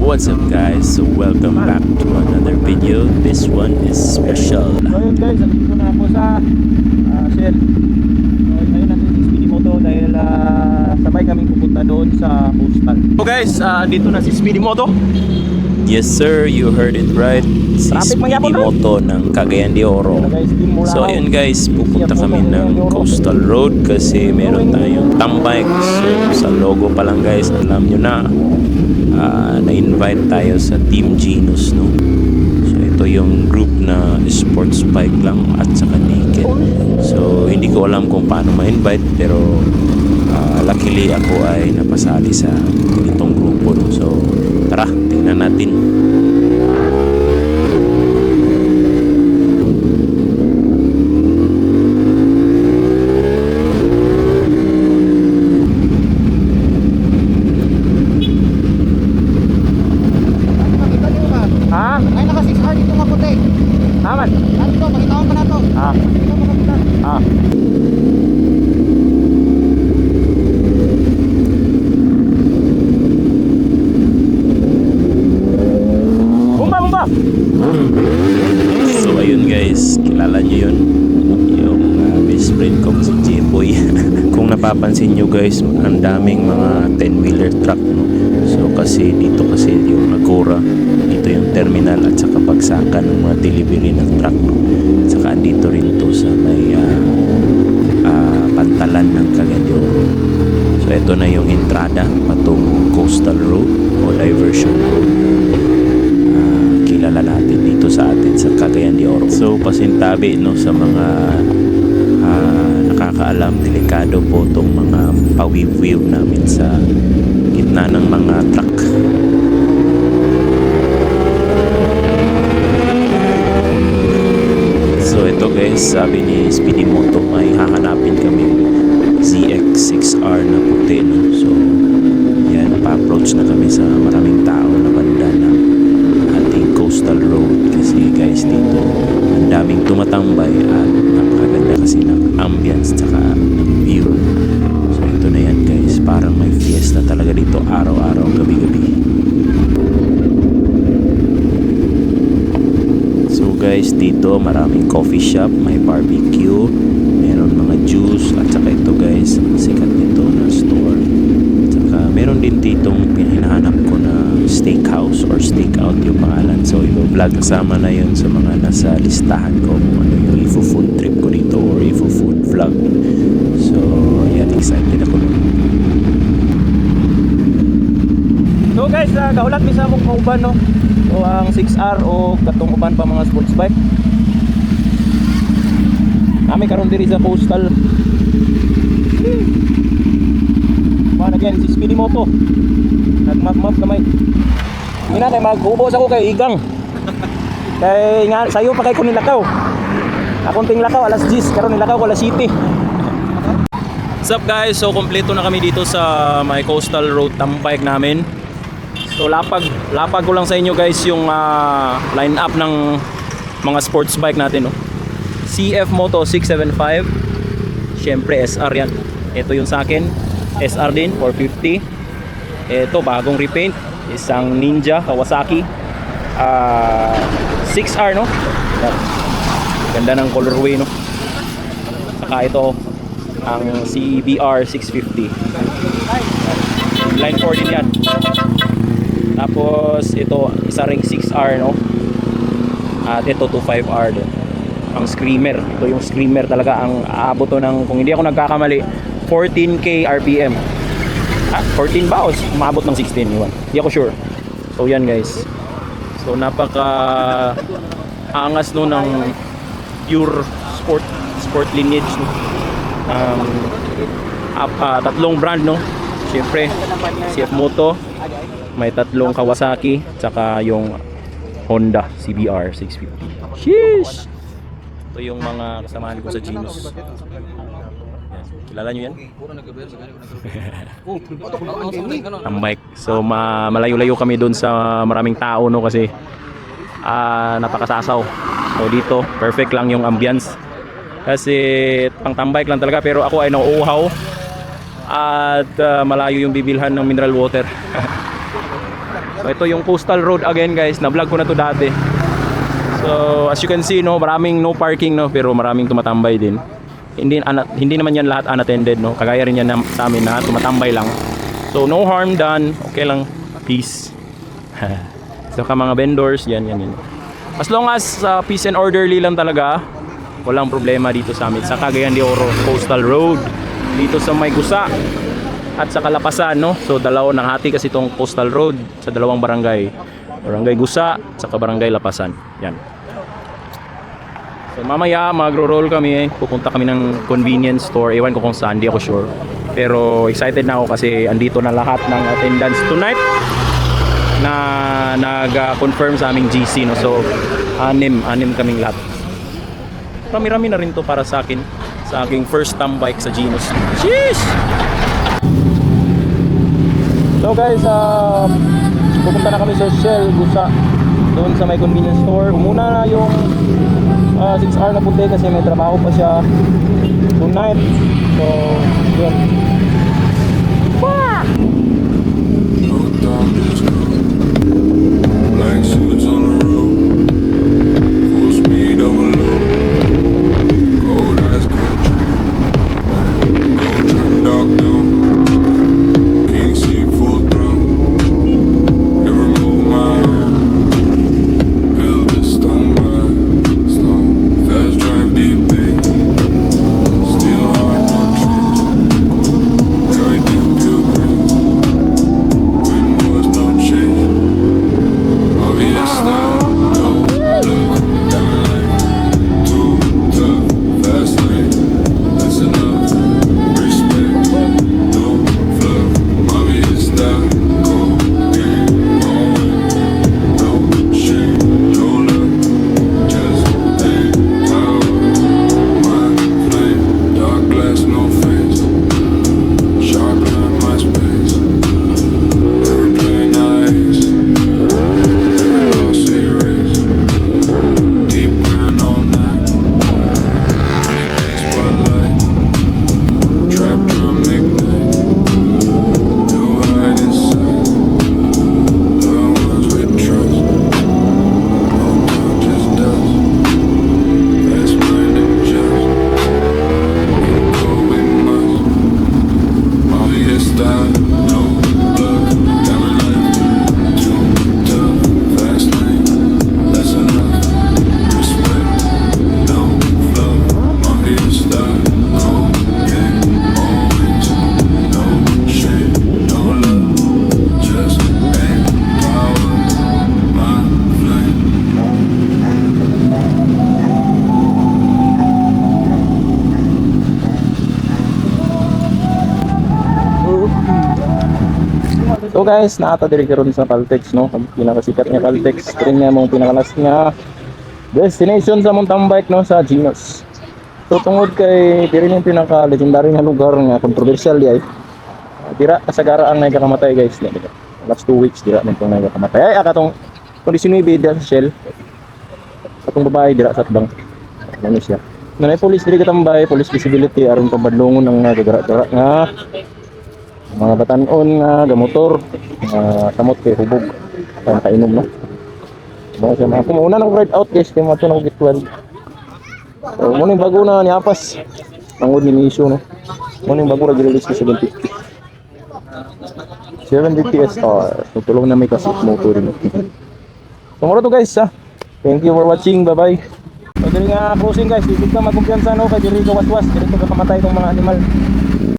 What's up guys? So welcome back to another video. This one is special. So yun guys, nandito na ako sa Shell. So ngayon natin si Speedy Moto dahil sabay kaming pupunta doon sa Coastal. So guys, dito na si Speedy Moto. Yes sir, you heard it right. Si Traffic Speedy magyapon, no? Moto ng Cagayan de Oro. So ayun guys, pupunta kami ng Coastal Road kasi meron tayong tambike. So sa logo pa lang guys, alam nyo na, na-invite tayo sa Team Genus, no? So ito yung group na sports bike lang at saka naked. So hindi ko alam kung paano ma-invite pero luckily ako ay napasali sa itong grupo, no? So tara, tingnan natin. Ay, naka 6R dito nga puti. Aman. Ano to? Pakitawan pa na to. Dito mo kapitan. Bumba! So ayun guys, kilala nyo yun, yung best friend ko si J-Boy. Kung napapansin nyo guys, ang daming mga 10-wheeler truck, no? So kasi dito kasi yung Agora, dito yung terminal at saka bagsakan ng mga delivery ng truck, no? At saka dito rin to sa may pantalan ng Cagayan de Oro. So ito na yung entrada patong Coastal Road o Diversion Road. Kilala natin dito sa atin sa Cagayan de Oro. So pasintabi, no, sa mga nakakaalam, delikado po itong mga pawiwiw namin sa gitna ng mga truck. So ito guys, sabi ni Speedy Moto, may hahanapin kami ZX6R na puti, no? So yan, pa-approach na kami sa maraming tao na banda ng ating Coastal Road kasi guys dito ang daming tumatambay at napakaganda kasi ng ambience tsaka ng view. So ito na yan guys, parang may fiesta talaga dito araw-araw, gabi-gabi. So guys, dito maraming coffee shop, may barbecue, meron mga juice at saka ito guys, sikat nito na store. Tsaka meron din ditong hinahanap ko na steakhouse or steakout yung pangalan. So i-vlog kasama na yun sa mga nasa listahan ko kung ano yung ifo-food trip ko dito or ifo-food vlog. So yan, excited ako. So guys, kaulat mi sa among kauban, no? So ang 6R o katong uban pa mga sports bike. Kami karon diri sa Coastal. Mana again si Speedy Moto. Nagmap-map kamay. Mina kay maghubos ako kay Igang. Kay nga sayo pa kay ko nilakaw. Akong tinglakaw alas 10, karon nilakaw ko alas 7. What's up guys? So kompleto na kami dito sa my Coastal Road tambike namin. So lapag ko lang sa inyo guys yung line up ng mga sports bike natin, no? CF Moto 675. Syempre SR yan. Ito yung sa akin, SR din 450. Ito bagong repaint, isang Ninja Kawasaki 6R, no? Ganda ng colorway, no? Saka ito ang CBR 650. Line 4 din yan. Tapos ito isa ring 6R, no? At ito 25R din. Ang Screamer, ito yung Screamer talaga, ang aabot to ng, kung hindi ako nagkakamali, 14k RPM. 14 ba o umabot ng 16? Iwan, hindi ako sure. So yan guys, so napaka angas no ng pure sport lineage, no? Tatlong brand, no? Siyempre CF Moto, may tatlong Kawasaki, tsaka yung Honda CBR 650. Sheesh! Ito yung mga kasamahan ko sa Genus. Kilala nyo yan? Ang bike. So malayo-layo kami doon sa maraming tao, no? Kasi napakasasaw. So dito perfect lang yung ambience. Kasi pang tambike lang talaga, pero ako ay nauuhaw. at malayo yung bibilhan ng mineral water. So ito yung Coastal Road again guys, na-vlog ko na to dati. So as you can see no, maraming no parking no, pero maraming tumatambay din. Hindi naman yan lahat unattended no, kagaya rin yan sa amin na tumatambay lang. So no harm done, okay lang, peace. So mga vendors, yan. As long as peace and orderly lang talaga, walang problema dito sa amin sa Cagayan de Oro Coastal Road, dito sa May Gusa at sa Kalapasan no. So dalawa nanghati kasi itong Coastal Road sa dalawang barangay, Barangay Gusa at Barangay Lapasan. Yan. So mamaya magro-roll kami, pupunta kami ng convenience store, ewan ko kung saan, di ako sure. Pero excited na ako kasi andito na lahat ng attendance tonight na nag-confirm sa aming GC no. So anim kaming lahat. Rami-rami na rin to para sa akin, sa aking first tambike sa Genus. Sheesh! So guys, pupunta na kami sa Shell Gusa, doon sa may convenience store. Muna na yung 6R na puti kasi may trabaho pa siya tonight. So yun. Black suits on the road, full speed overload, cold as country, go turn dark down, can't see full throttle, never move my hand, Elvis stone by stone, fast drive deep bay, still hard not change, everything feel great, when was no change. Obvious now, no look, diamond light, too tough, fast lane, that's enough, respect, no fluff, obvious style, cold game, going, no shame, no love, just aim, power, my flame, dark glass, no face, shotgun my space, airplane eyes. Lost erase, deep burn all night. Spotlight, trap drum ignite. No hide in sight. Loved ones with trust. No time just dust. Fast minded just. Go we must. Obvious style, no blood. Diamond life, too tough. Fast lane, that's enough. Respect, no fluff. Obvious style, cold game, always. No shame, no love. Just aim, power, my flame. So guys, nakatadiri ka rin sa Caltex no. Ang pinakasikat niya Caltex, rin niya mong pinakalas niya destination sa mong tambike no, sa Genus. So tungod kay diri yung pinaka-legendary nga lugar nga kontrobersyal di ay. Dira kasagaraan na kakamatay guys. Last 2 weeks dira nito na kakamatay. Ay akatong kondisyon ni bida sa Shell. Atong babae dira sa Tbang. Ano siya? Nanay police diri katambay, police visibility aron pabadlongon ng gagara-gara nga mga batanon nga gamotor, kamot kay hubog para kainom no. Mga siya mga kumuuna ng ride out guys, kaya mato nang git 12. So muna yung bago na niapas mangod ni issue no. Muna yung bago na release ko 750 SR. So tulong na may kasip motor rin. So muna to guys ha. Thank you for watching, bye bye. So diri nga cruising guys, dito ka magkumpiyansa no, kay diri ko waswas, diri ko kamatay itong mga animal.